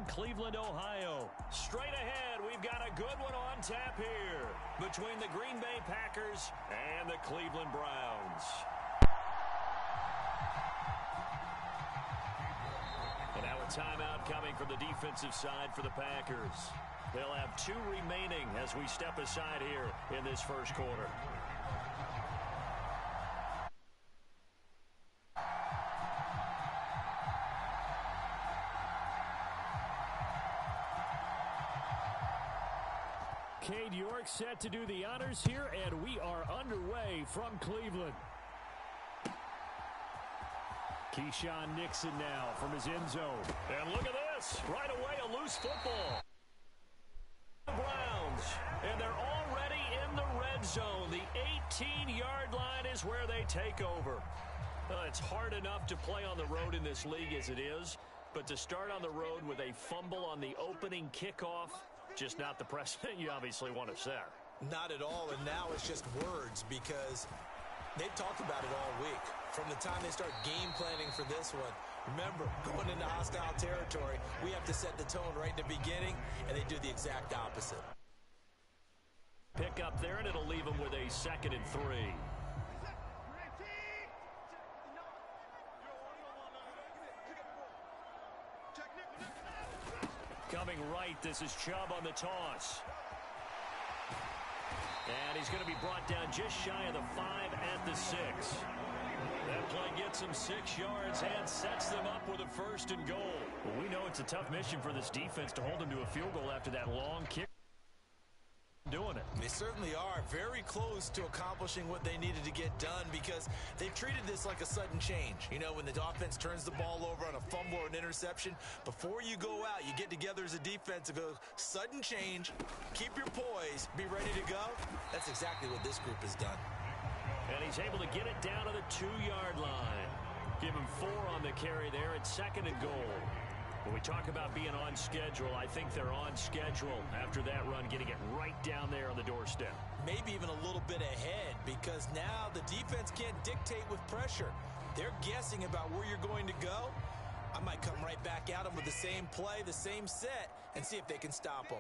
Cleveland, Ohio. Straight ahead, we've got a good one on tap here between the Green Bay Packers and the Cleveland Browns. And now a timeout coming from the defensive side for the Packers. They'll have 2 remaining as we step aside here in this first quarter. Cade York set to do the honors here, and we are underway from Cleveland. Keyshawn Nixon now from his end zone. And look at this. Right away, a loose football. The Browns, and they're already in the red zone. The 18-yard line is where they take over. It's hard enough to play on the road in this league as it is, but to start on the road with a fumble on the opening kickoff, just not the precedent you obviously want to set. Not at all, and now it's just words because they've talked about it all week. From the time they start game planning for this one, remember, going into hostile territory, we have to set the tone right in the beginning, and they do the exact opposite. Pick up there, and it'll leave them with a 2nd and 3. Coming right, this is Chubb on the toss. And he's going to be brought down just shy of the 5 at the 6. That play gets him 6 yards and sets them up with a 1st and goal. Well, we know it's a tough mission for this defense to hold them to a field goal after that long kick. Doing it. They certainly are very close to accomplishing what they needed to get done because they've treated this like a sudden change. You know, when the offense turns the ball over on a fumble or an interception, before you go out, you get together as a defense and go, sudden change, keep your poise, be ready to go. That's exactly what this group has done. And he's able to get it down to the 2-yard line. Give him 4 on the carry there at 2nd and goal. When we talk about being on schedule, I think they're on schedule after that run, getting it right down there on the doorstep. Maybe even a little bit ahead because now the defense can't dictate with pressure. They're guessing about where you're going to go. I might come right back at them with the same play, the same set, and see if they can stop them.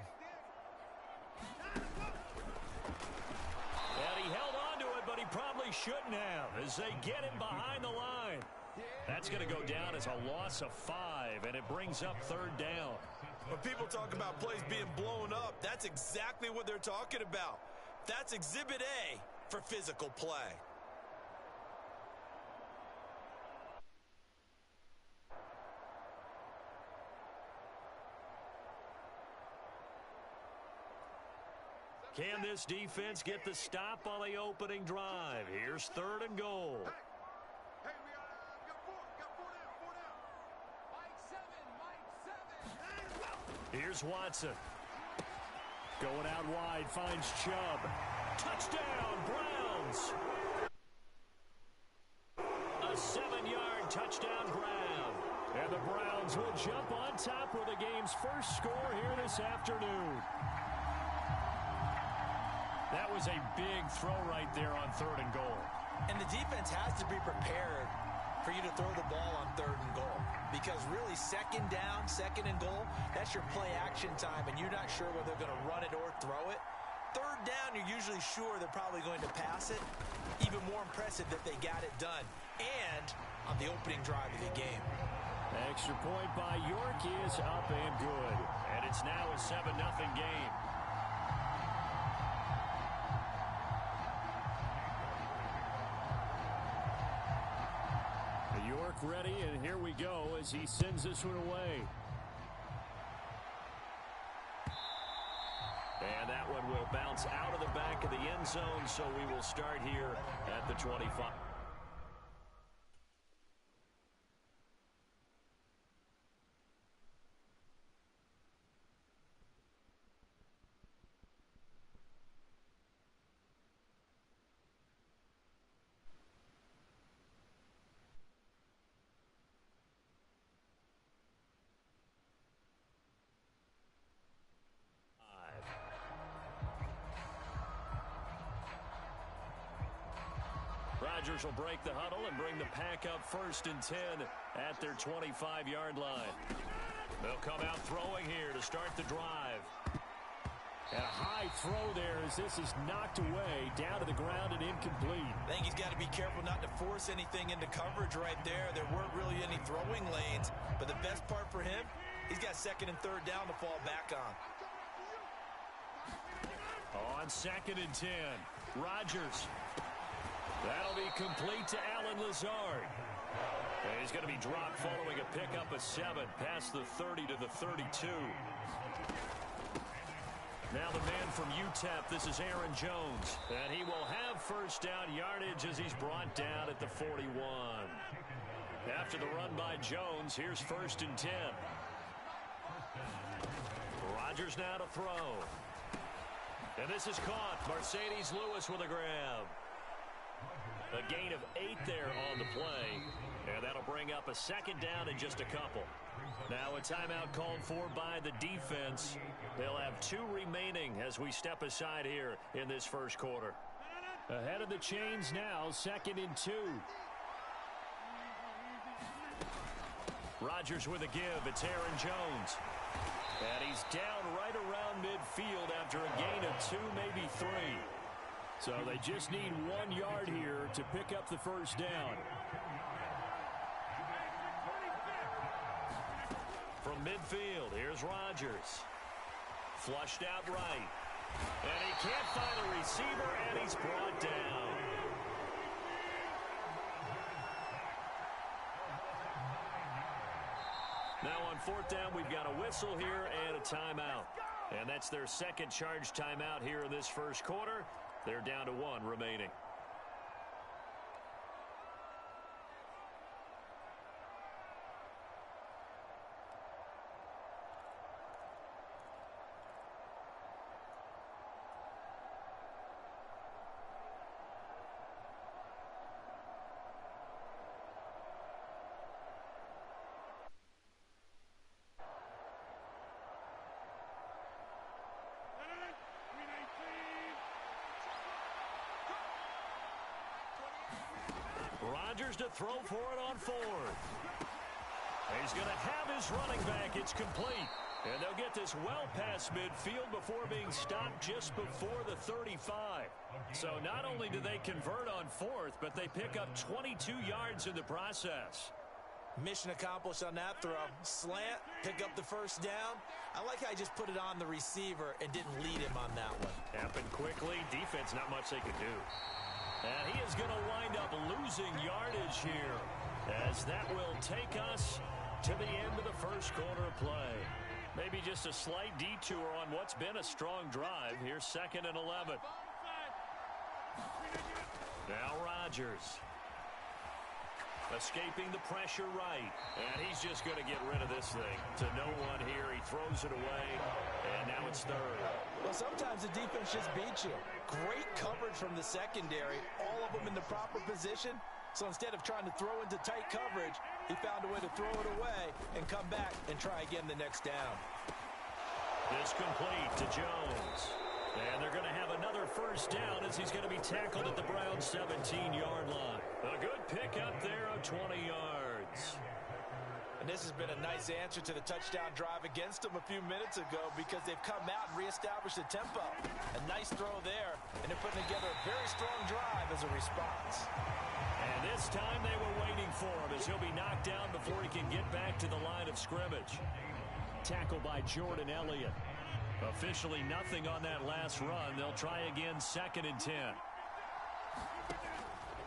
And he held on to it, but he probably shouldn't have as they get him behind the line. That's going to go down as a loss of 5, and it brings up 3rd down. When people talk about plays being blown up, that's exactly what they're talking about. That's Exhibit A for physical play. Can this defense get the stop on the opening drive? Here's 3rd and goal. Here's Watson. Going out wide, finds Chubb. Touchdown, Browns. A 7-yard touchdown ground. And the Browns will jump on top with the game's first score here this afternoon. That was a big throw right there on 3rd and goal. And the defense has to be prepared for you to throw the ball on 3rd and goal. Because really, 2nd down, 2nd and goal, that's your play action time, and you're not sure whether they're going to run it or throw it. 3rd down, you're usually sure they're probably going to pass it. Even more impressive that they got it done. And on the opening drive of the game. Extra point by York is up and good. And it's now a 7-0 game. York ready, and here we go as he sends this one away. And that one will bounce out of the back of the end zone, so we will start here at the 25. Rodgers will break the huddle and bring the pack up 1st and 10 at their 25-yard line. They'll come out throwing here to start the drive. And a high throw there as this is knocked away, down to the ground and incomplete. I think he's got to be careful not to force anything into coverage right there. There weren't really any throwing lanes, but the best part for him, he's got second and third down to fall back on. On 2nd and 10, Rodgers. That'll be complete to Alan Lazard. And he's going to be dropped following a pickup of 7 past the 30 to the 32. Now the man from UTEP, this is Aaron Jones. And he will have first down yardage as he's brought down at the 41. After the run by Jones, here's 1st and 10. Rodgers now to throw. And this is caught. Mercedes Lewis with a grab. A gain of 8 there on the play. And that'll bring up a 2nd down in just a couple. Now a timeout called for by the defense. They'll have 2 remaining as we step aside here in this first quarter. Ahead of the chains now, 2nd and 2. Rodgers with a give. It's Aaron Jones. And he's down right around midfield after a gain of 2, maybe 3. So they just need 1 yard here to pick up the first down. From midfield, here's Rodgers. Flushed out right. And he can't find a receiver, and he's brought down. Now on 4th down, we've got a whistle here and a timeout. And that's their 2nd charge timeout here in this first quarter. They're down to 1 remaining. Rodgers to throw for it on 4th. He's going to have his running back. It's complete. And they'll get this well past midfield before being stopped just before the 35. So not only do they convert on 4th, but they pick up 22 yards in the process. Mission accomplished on that throw. Slant, pick up the first down. I like how he just put it on the receiver and didn't lead him on that one. Happened quickly. Defense, not much they could do. And he is going to wind up losing yardage here, as that will take us to the end of the first quarter of play. Maybe just a slight detour on what's been a strong drive. Here's 2nd and 11. Now Rodgers. Escaping the pressure right. And he's just going to get rid of this thing to no one here. He throws it away, and now it's 3rd. Well, sometimes the defense just beats you. Great coverage from the secondary. All of them in the proper position. So instead of trying to throw into tight coverage, he found a way to throw it away and come back and try again the next down. It's complete to Jones. And they're going to have another first down as he's going to be tackled at the Browns' 17-yard line. A good pickup there of 20 yards. And this has been a nice answer to the touchdown drive against them a few minutes ago, because they've come out and reestablished the tempo. A nice throw there, and they're putting together a very strong drive as a response. And this time they were waiting for him, as he'll be knocked down before he can get back to the line of scrimmage. Tackle by Jordan Elliott. Officially nothing on that last run. They'll try again, 2nd and 10.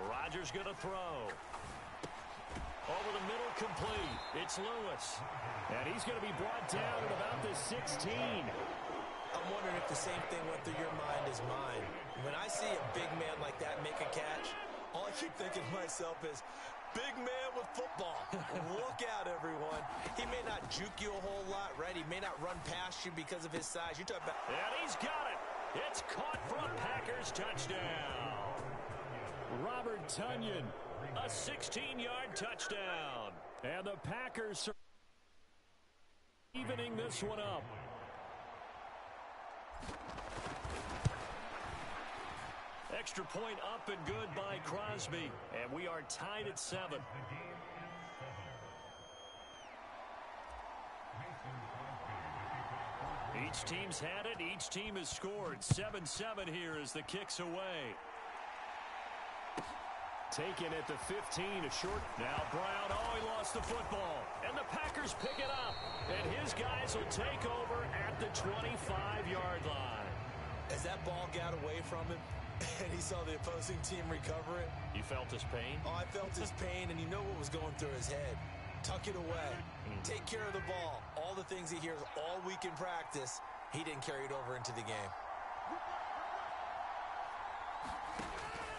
Rodgers going to throw. Over the middle, complete. It's Lewis. And he's going to be brought down at about the 16. I'm wondering if the same thing went through your mind as mine. When I see a big man like that make a catch, all I keep thinking to myself is, big man with football. Look out, everyone. He may not juke you a whole lot, right? He may not run past you because of his size. You're talking about... And he's got it. It's caught for a Packers touchdown. Robert Tonyan, a 16-yard touchdown. And the Packers are evening this one up. Extra point up and good by Crosby. And we are tied at 7. Each team's had it. Each team has scored. 7-7 here as the kick's away. Taken at the 15, a short. Now Brown, oh, he lost the football. And the Packers pick it up. And his guys will take over at the 25-yard line. As that ball got away from him, and he saw the opposing team recover it. You felt his pain? Oh, I felt his pain, and you know what was going through his head. Tuck it away. Take care of the ball. All the things he hears all week in practice, he didn't carry it over into the game.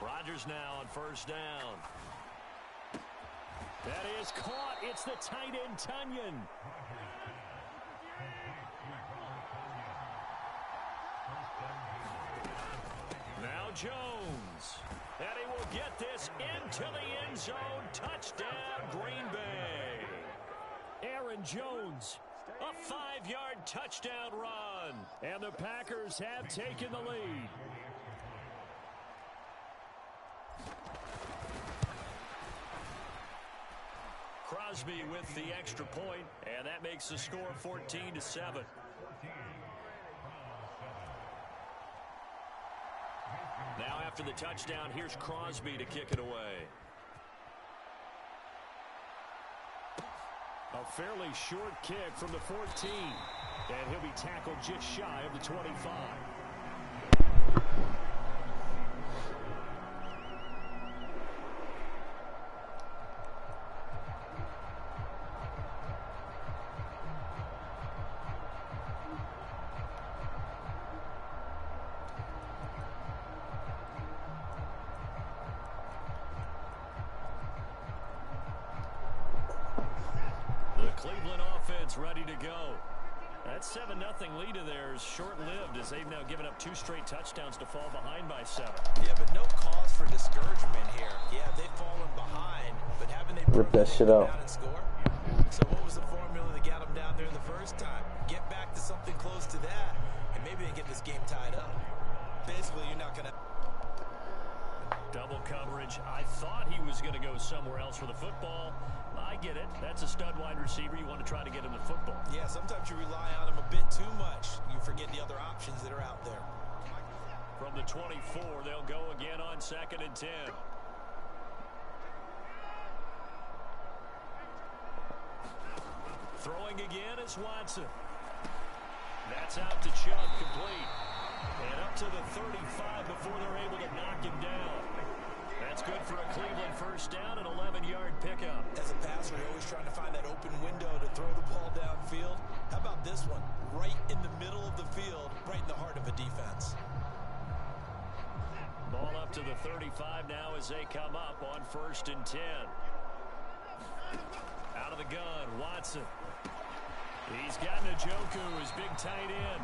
Rodgers now on first down. That is caught. It's the tight end, Tunyon. Now Jones. And he will get this into the end zone. Touchdown, Green Bay. Aaron Jones, a 5-yard touchdown run. And the Packers have taken the lead. Crosby with the extra point, and that makes the score 14-7. Now after the touchdown, here's Crosby to kick it away. A fairly short kick from the 14, and he'll be tackled just shy of the 25. Cleveland offense ready to go. That 7-0 lead of theirs short-lived as they've now given up 2 straight touchdowns to fall behind by 7. Yeah, but no cause for discouragement here. Yeah, they've fallen behind, but haven't they rip that shit out and score? So what was the formula that got them down there the first time? Get back to something close to that, and maybe they get this game tied up. Basically, you're not going to... Double coverage. I thought he was going to go somewhere else for the football. I get it. That's a stud wide receiver. You want to try to get him the football. Yeah, sometimes you rely on him a bit too much. You forget the other options that are out there. From the 24, they'll go again on 2nd and 10. Throwing again is Watson. That's out to Chubb, complete. And up to the 35 before they're able to knock him down. That's good for a Cleveland first down, an 11-yard pickup. As a passer, you're always trying to find that open window to throw the ball downfield. How about this one? Right in the middle of the field, right in the heart of a defense. Ball up to the 35 now as they come up on 1st and 10. Out of the gun, Watson. He's got Njoku, his big tight end.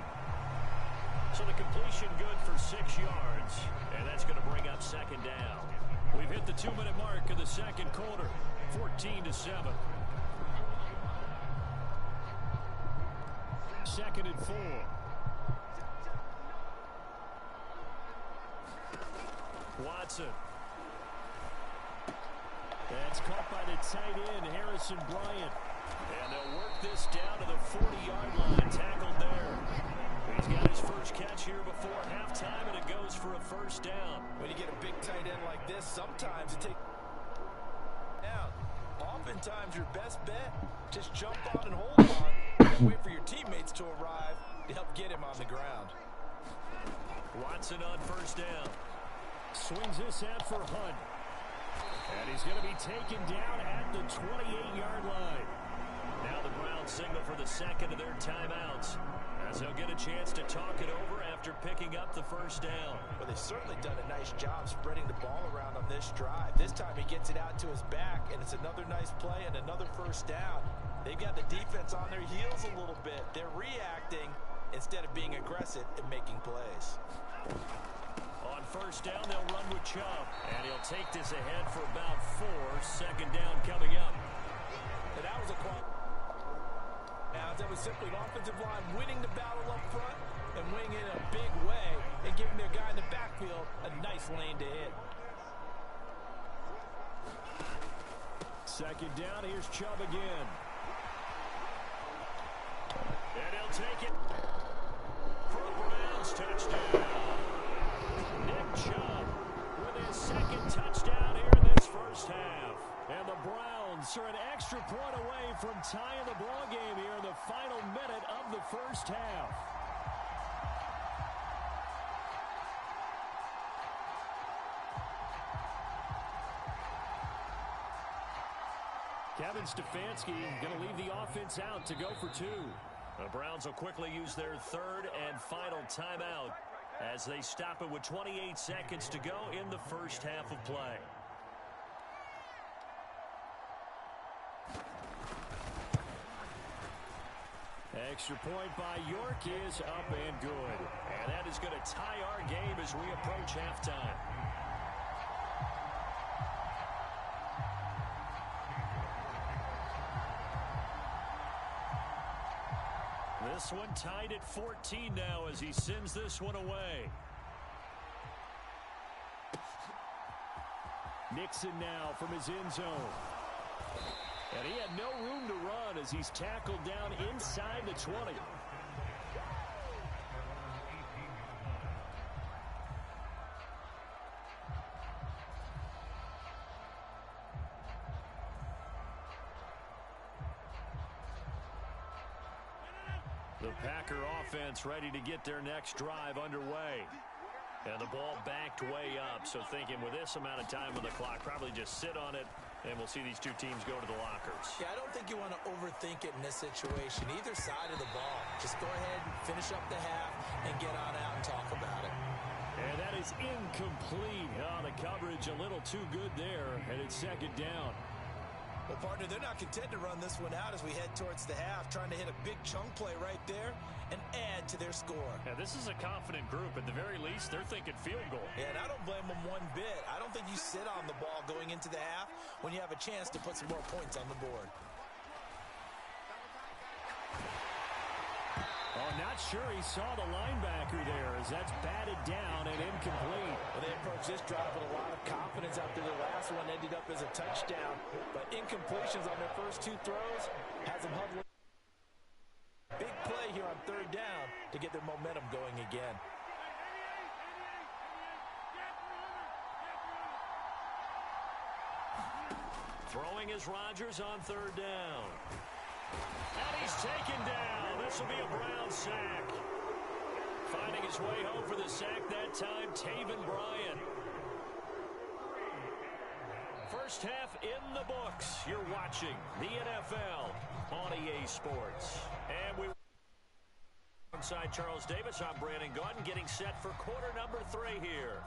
So the completion good for 6 yards, and that's going to bring up 2nd down. We've hit the 2-minute mark of the 2nd quarter, 14-7. 2nd and 4. Watson. That's caught by the tight end, Harrison Bryant. And they'll work this down to the 40-yard line, tackled there. He's got his first catch here before halftime, and it goes for a first down. When you get a big tight end like this, sometimes it takes down. Oftentimes, your best bet, just jump on and hold on, and wait for your teammates to arrive to help get him on the ground. Watson on first down. Swings this out for Hunt. And he's going to be taken down at the 28-yard line. Now the Browns signal for the 2nd of their timeouts, as they'll get a chance to talk it over after picking up the first down. Well, they've certainly done a nice job spreading the ball around on this drive. This time he gets it out to his back, and it's another nice play and another first down. They've got the defense on their heels a little bit. They're reacting instead of being aggressive and making plays. On first down, they'll run with Chubb, and he'll take this ahead for about 4. 2nd down coming up. And that was a that was simply an offensive line winning the battle up front and winning in a big way and giving their guy in the backfield a nice lane to hit. 2nd down, here's Chubb again. And he'll take it. first half. Kevin Stefanski going to leave the offense out to go for two. The Browns will quickly use their third and final timeout as they stop it with 28 seconds to go in the first half of play. Extra point by York is up and good. And that is going to tie our game as we approach halftime. This one tied at 14 now as he sends this one away. Nixon now from his end zone. And he had no room to run as he's tackled down inside the 20. The Packer offense ready to get their next drive underway. And the ball backed way up, so thinking with this amount of time on the clock, probably just sit on it, and we'll see these two teams go to the lockers. Yeah, I don't think you want to overthink it in this situation. Either side of the ball. Just go ahead and finish up the half and get on out and talk about it. And that is incomplete. Oh, the coverage a little too good there, and it's second down. Well, partner, they're not content to run this one out as we head towards the half, trying to hit a big chunk play right there and add to their score. Now, this is a confident group. At the very least, they're thinking field goal. Yeah, and I don't blame them one bit. I don't think you sit on the ball going into the half when you have a chance to put some more points on the board. Oh, not sure he saw the linebacker there as that's batted down and incomplete. Well, they approached this drive with a lot of confidence after the last one ended up as a touchdown. But incompletions on their first two throws has them huddling. Big play here on third down to get their momentum going again. Throwing is Rodgers on third down. And he's taken down. This will be a Brown sack. Finding his way home for the sack that time, Taven Bryan. First half in the books. You're watching the NFL on EA Sports. And we inside Charles Davis. I'm Brandon Gaudin getting set for quarter number 3 here.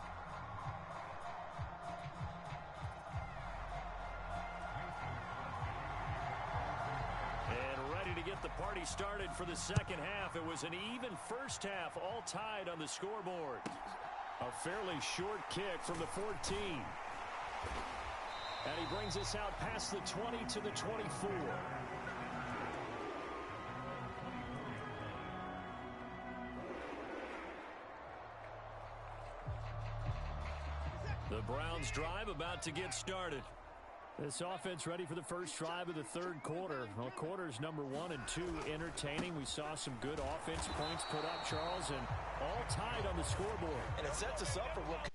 To get the party started for the second half. It was an even first half, all tied on the scoreboard. A fairly short kick from the 14. And he brings us out past the 20 to the 24. The Browns drive about to get started. This offense ready for the first drive of the third quarter. Well, quarters number 1 and 2 entertaining. We saw some good offense points put up, Charles, and all tied on the scoreboard. And it sets us up for what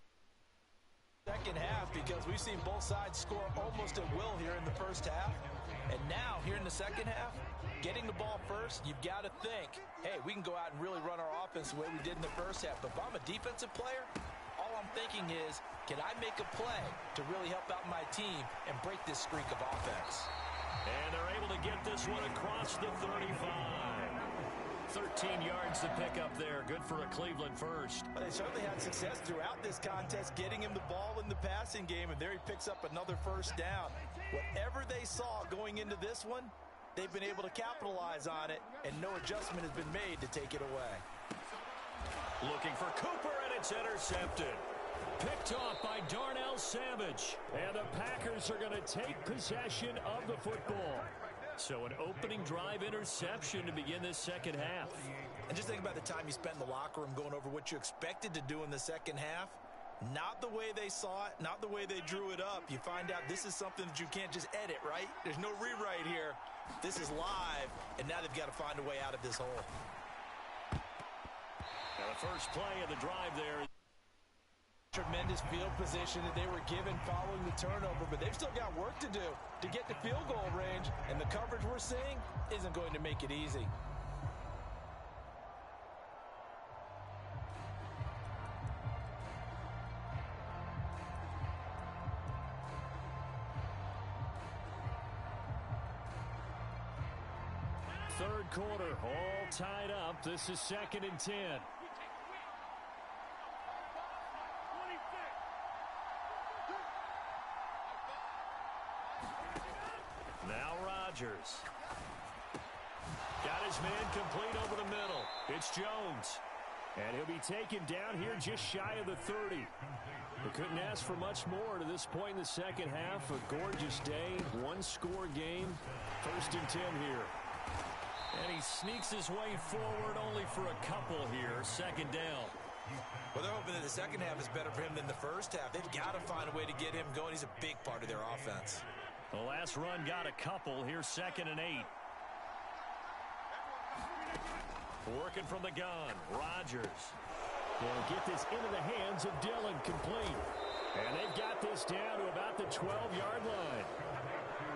second half because we've seen both sides score almost at will here in the first half. And now, here in the second half, getting the ball first, you've got to think, hey, we can go out and really run our offense the way we did in the first half. But if I'm a defensive player, all I'm thinking is, can I make a play to really help out my team and break this streak of offense? And they're able to get this one across the 35. 13 yards to pick up there. Good for a Cleveland first. Well, they certainly had success throughout this contest, getting him the ball in the passing game, and there he picks up another first down. Whatever they saw going into this one, they've been able to capitalize on it, and no adjustment has been made to take it away. Looking for Cooper, and it's intercepted. Picked off by Darnell Savage. And the Packers are going to take possession of the football. So an opening drive interception to begin this second half. And just think about the time you spent in the locker room going over what you expected to do in the second half. Not the way they saw it, not the way they drew it up. You find out this is something that you can't just edit, right? There's no rewrite here. This is live, and now they've got to find a way out of this hole. Now the first play of the drive there. Tremendous field position that they were given following the turnover, but they've still got work to do to get to field goal range, and the coverage we're seeing isn't going to make it easy. third quarter, all tied up. This is 2nd and 10. Now Rodgers. Got his man complete over the middle. It's Jones. And he'll be taken down here just shy of the 30. We couldn't ask for much more to this point in the second half. A gorgeous day, one-score game. 1st and 10 here. And he sneaks his way forward only for a couple here. 2nd down. Well, they're hoping that the second half is better for him than the first half. They've got to find a way to get him going. He's a big part of their offense. The last run got a couple. Here's 2nd and 8. Working from the gun. Rodgers. They'll get this into the hands of Dillon, complete. And they've got this down to about the 12-yard line.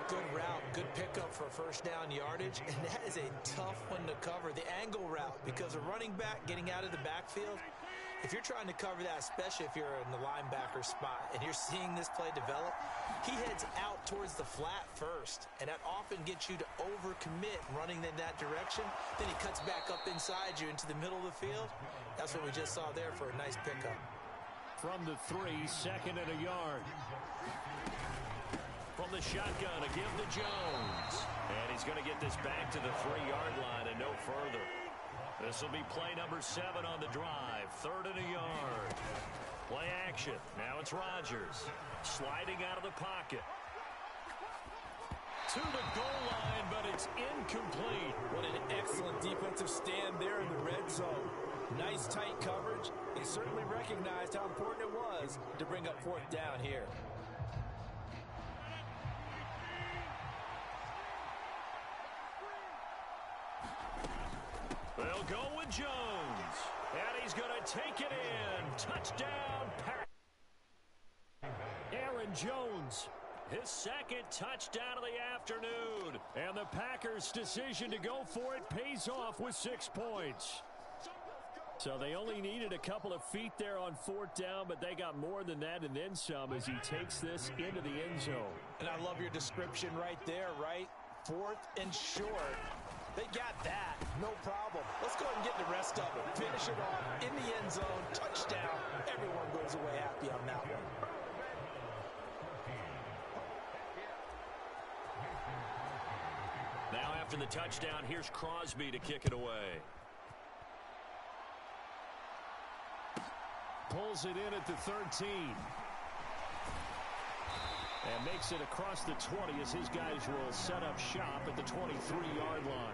Good route, good pickup for first down yardage, and that is a tough one to cover, the angle route, because a running back getting out of the backfield, if you're trying to cover that, especially if you're in the linebacker spot and you're seeing this play develop, he heads out towards the flat first, and that often gets you to overcommit running in that direction. Then he cuts back up inside you into the middle of the field. That's what we just saw there for a nice pickup. From the 3, 2nd and a yard. From the shotgun, a give to Jones. And he's going to get this back to the 3-yard line and no further. This will be play number 7 on the drive. 3rd and a yard. Play action. Now it's Rodgers. Sliding out of the pocket. To the goal line, but it's incomplete. What an excellent defensive stand there in the red zone. Nice tight coverage. They certainly recognized how important it was to bring up 4th down here. They'll go with Jones. And he's going to take it in. Touchdown, Pack. Aaron Jones. His 2nd touchdown of the afternoon. And the Packers' decision to go for it pays off with 6 points. So they only needed a couple of feet there on 4th down, but they got more than that and then some as he takes this into the end zone. And I love your description right there, right? 4th and short. They got that. No problem. Let's go ahead and get the rest of it. Finish it off in the end zone. Touchdown. Everyone goes away happy on that one. Now after the touchdown, here's Crosby to kick it away. Pulls it in at the 13. And makes it across the 20 as his guys will set up shop at the 23-yard line.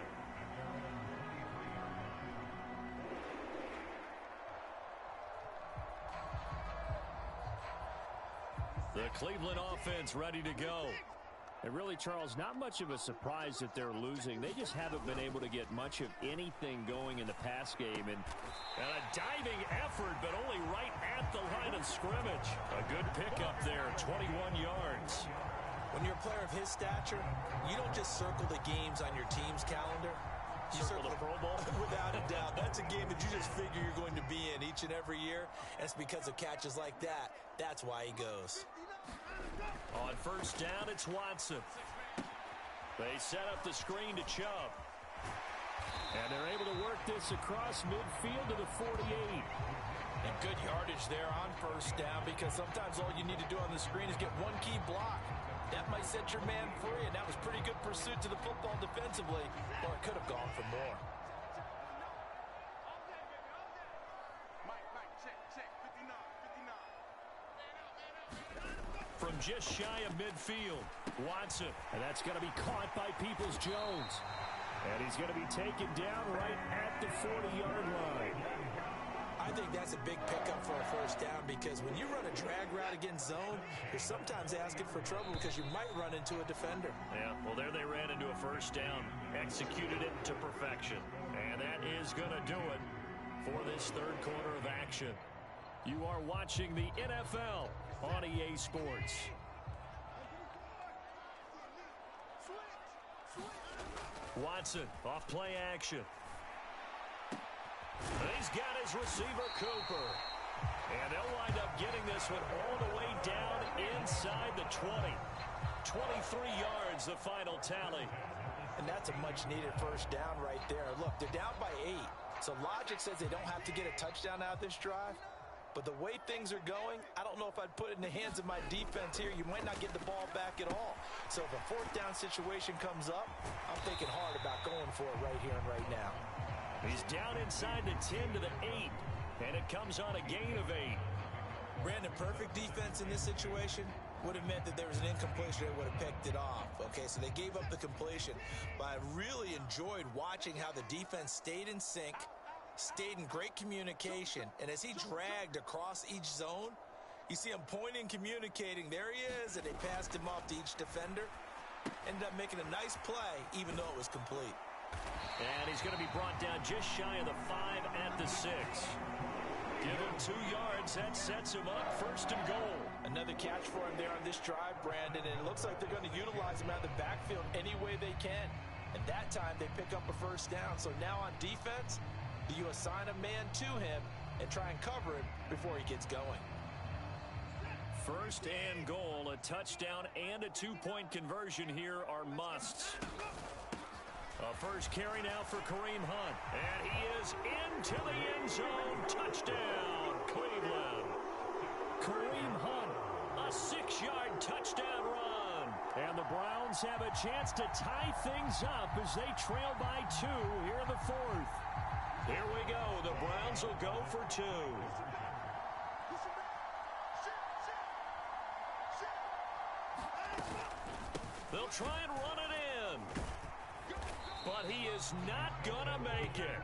The Cleveland offense ready to go. And really, Charles, not much of a surprise that they're losing. They just haven't been able to get much of anything going in the pass game. And a diving effort, but only right at the line of scrimmage. A good pickup there, 21 yards. When you're a player of his stature, you don't just circle the games on your team's calendar. You circle the Pro Bowl? Without a doubt. That's a game that you just figure you're going to be in each and every year. And it's because of catches like that. That's why he goes. On 1st down, it's Watson. They set up the screen to Chubb. And they're able to work this across midfield to the 48. And good yardage there on 1st down, because sometimes all you need to do on the screen is get one key block. That might set your man free, and that was pretty good pursuit to the football defensively, or it could have gone for more. From just shy of midfield, Watson. And that's going to be caught by Peoples-Jones. And he's going to be taken down right at the 40-yard line. I think that's a big pickup for a 1st down, because when you run a drag route against zone, you're sometimes asking for trouble because you might run into a defender. Yeah, well, there they ran into a 1st down. Executed it to perfection. And that is going to do it for this 3rd quarter of action. You are watching the NFL on EA Sports. Watson off play action. He's got his receiver, Cooper. And they'll wind up getting this one all the way down inside the 20. 23 yards, the final tally. And that's a much-needed first down right there. Look, they're down by 8. So logic says they don't have to get a touchdown out of this drive. But the way things are going, I don't know if I'd put it in the hands of my defense here. You might not get the ball back at all. So if a fourth down situation comes up, I'm thinking hard about going for it right here and right now. He's down inside the 10 to the 8, and it comes on a gain of 8. Brandon, perfect defense in this situation would have meant that there was an incompletion. They would have picked it off. Okay, so they gave up the completion. But I really enjoyed watching how the defense stayed in sync, stayed in great communication. And as he dragged across each zone, you see him pointing, communicating. There he is, and they passed him off to each defender. Ended up making a nice play, even though it was complete. And he's going to be brought down just shy of the 5 at the 6. Give him 2 yards. That sets him up 1st and goal. Another catch for him there on this drive, Brandon, and it looks like they're going to utilize him out of the backfield any way they can. And that time they pick up a first down. So now on defense, do you assign a man to him and try and cover him before he gets going? 1st and goal. A touchdown and a 2-point conversion here are musts. A first carry now for Kareem Hunt. And he is into the end zone. Touchdown, Cleveland. Kareem Hunt, a 6-yard touchdown run. And the Browns have a chance to tie things up as they trail by 2 here in the 4th. Here we go. The Browns will go for 2. They'll try and run it in. But he is not going to make it.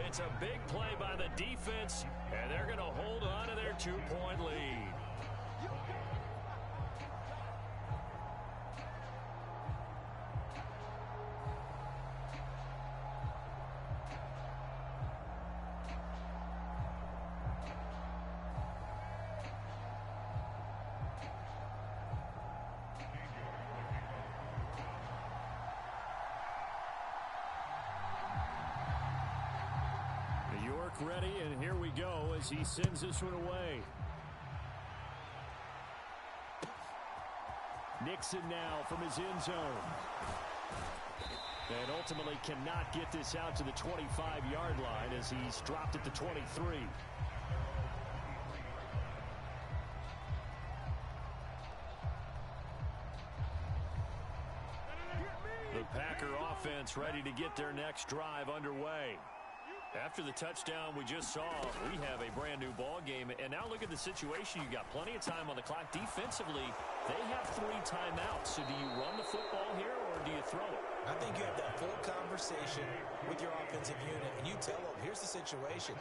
It's a big play by the defense, and they're going to hold on to their 2-point lead. Ready, and here we go as he sends this one away. Nixon now from his end zone. And ultimately cannot get this out to the 25-yard line as he's dropped at the 23. The Packer offense ready to get their next drive underway. After the touchdown we just saw, we have a brand-new ball game. And now look at the situation. You got plenty of time on the clock. Defensively, they have 3 timeouts. So do you run the football here or do you throw it? I think you have that full conversation with your offensive unit, and you tell them, here's the situation.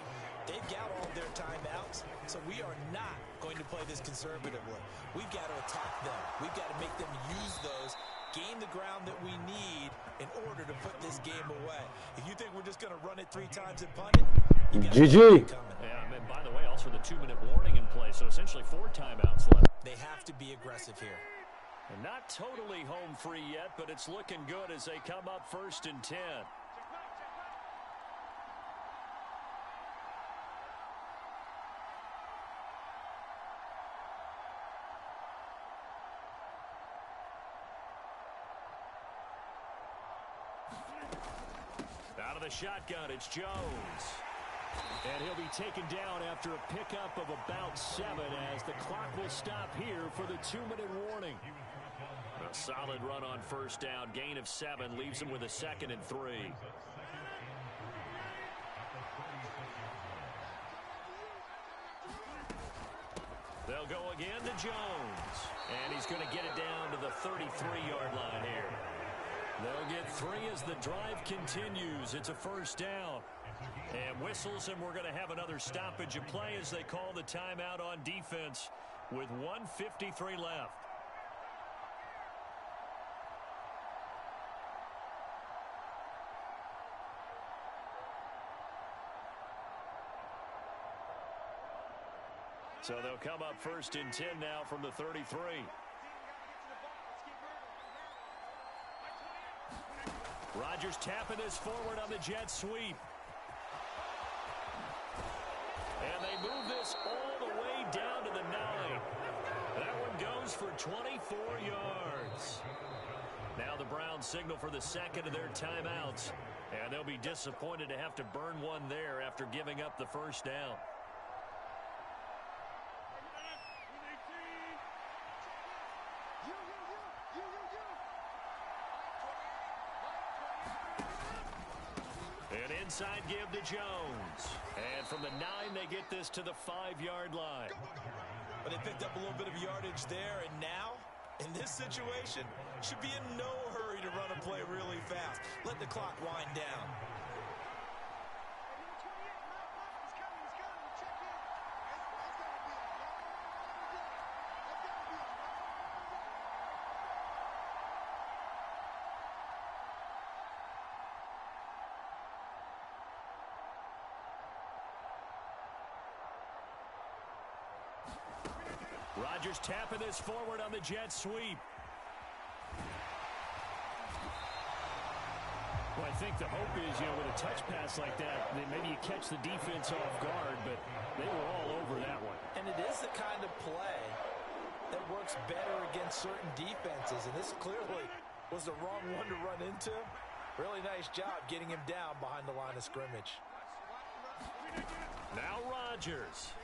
They've got all of their timeouts, so we are not going to play this conservatively. We've got to attack them. We've got to make them use those, gain the ground that we need in order to put this game away. If you think we're just going to run it 3 times and punt it, you got GG. Yeah, and by the way, also the 2-minute warning in play, so essentially 4 timeouts left. They have to be aggressive here. And not totally home free yet, but it's looking good as they come up 1st and 10. Out of the shotgun, it's Jones. And he'll be taken down after a pickup of about 7 as the clock will stop here for the 2-minute warning. A solid run on 1st down. Gain of 7 leaves him with a 2nd and 3. They'll go again to Jones. And he's going to get it down to the 33-yard line here. They'll get 3 as the drive continues. It's a 1st down. And whistles, and we're going to have another stoppage of play as they call the timeout on defense with 1:53 left. So they'll come up 1st and 10 now from the 33. Rodgers tapping this forward on the jet sweep. And they move this all the way down to the 9. That one goes for 24 yards. Now the Browns signal for the second of their timeouts. And they'll be disappointed to have to burn one there after giving up the first down. An inside give to Jones. And from the 9, they get this to the 5-yard line. But they picked up a little bit of yardage there, and now, in this situation, should be in no hurry to run a play really fast. Let the clock wind down. Rodgers tapping this forward on the jet sweep. Well, I think the hope is, with a touch pass like that, maybe you catch the defense off guard, but they were all over that one. And it is the kind of play that works better against certain defenses, and this clearly was the wrong one to run into. Really nice job getting him down behind the line of scrimmage. Now Rodgers.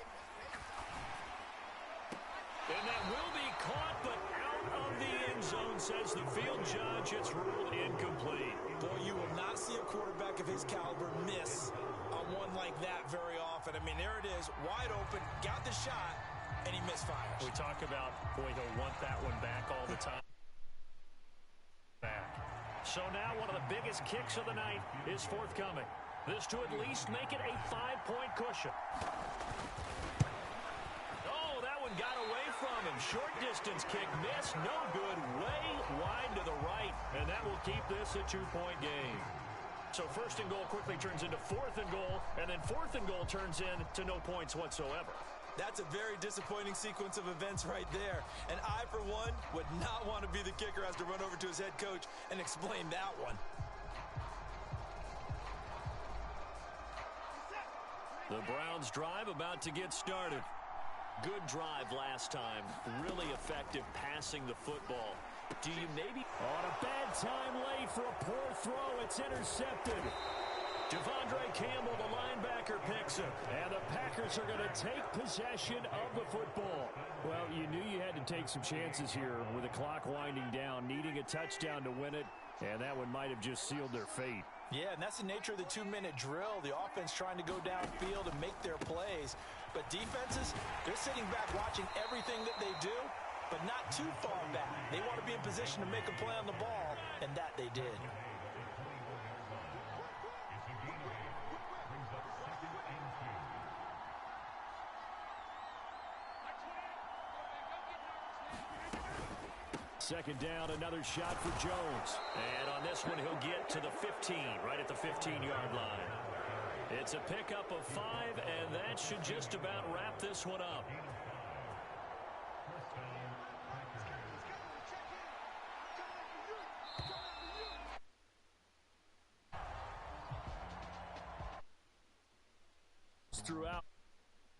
And that will be caught, but out of the end zone, says the field judge. It's ruled incomplete. Boy, you will not see a quarterback of his caliber miss on one like that very often. I mean, there it is, wide open, got the shot, and he misfires. We talk about, boy, he'll want that one back all the time. Back. So now one of the biggest kicks of the night is forthcoming. This to at least make it a 5-point cushion. Got away from him. Short distance kick miss. No good. Way wide to the right. And that will keep this a 2-point game. So 1st and goal quickly turns into 4th and goal. And then 4th and goal turns into no points whatsoever. That's a very disappointing sequence of events right there. And I, for one, would not want to be the kicker who has to run over to his head coach and explain that one. The Browns drive about to get started. Good drive last time. Really effective passing the football. Do you maybe... On a bad time late for a poor throw. It's intercepted. Devondre Campbell, the linebacker, picks it. And the Packers are going to take possession of the football. Well, you knew you had to take some chances here with the clock winding down, needing a touchdown to win it. And that one might have just sealed their fate. Yeah, and that's the nature of the 2-minute drill. The offense trying to go downfield and make their plays. But defenses, they're sitting back watching everything that they do, but not too far back. They want to be in position to make a play on the ball, and that they did. Second down, another shot for Jones. And on this one, he'll get to the 15, right at the 15-yard line. It's a pickup of 5, and that should just about wrap this one up. Throughout.